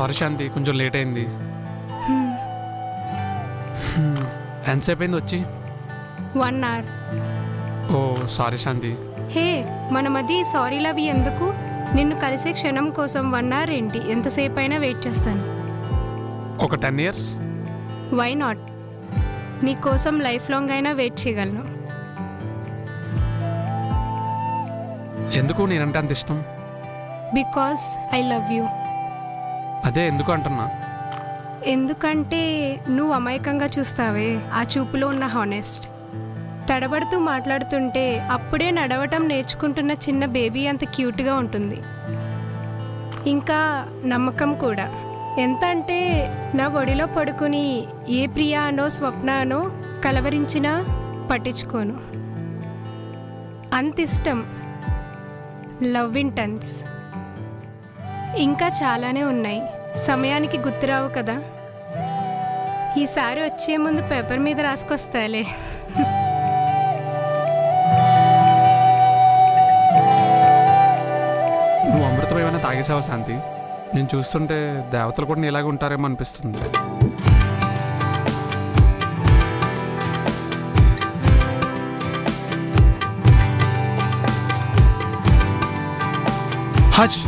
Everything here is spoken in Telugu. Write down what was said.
సారీ శాంతి, కొంచెం లేట్ అయింది. ఎంతసేపు అయింది వచ్చి? 1 hour. ఓ సారీ శాంతి. హే, మన మధ్య సారీలు అవి ఎందుకు? నిన్ను కలిసే క్షణం కోసం 1 hour ఏంటి, ఎంతసేపు అయినా వెయిట్ చేస్తాను. ఒక 10 years? Why not? నీ కోసం లైఫ్ లాంగ్ అయినా వెయిట్ చేయగలను. ఎందుకు నేనంటే అంత ఇష్టం? Because I love you. అదే ఎందుకు అంటున్నా? ఎందుకంటే నువ్వు అమాయకంగా చూస్తావే, ఆ చూపులో ఉన్న హానెస్ట్. తడబడుతూ మాట్లాడుతుంటే అప్పుడే నడవటం నేర్చుకుంటున్న చిన్న బేబీ అంత క్యూట్గా ఉంటుంది. ఇంకా నమ్మకం కూడా. ఎంత అంటే నా ఒడిలో పడుకుని ఏ ప్రియా అనో స్వప్న అనో కలవరించినా పట్టించుకోను. అంత ఇష్టం. Love intense. ఇంకా చాలానే ఉన్నాయి, సమయానికి గుర్తురావు కదా. ఈసారి వచ్చే ముందు పేపర్ మీద రాసుకొస్తాలే. నువ్వు అమృతం ఏమైనా తాగేసావా శాంతి? నేను చూస్తుంటే దేవతలు కూడా నీలాగే ఉంటారేమో అనిపిస్తుంది. హజ్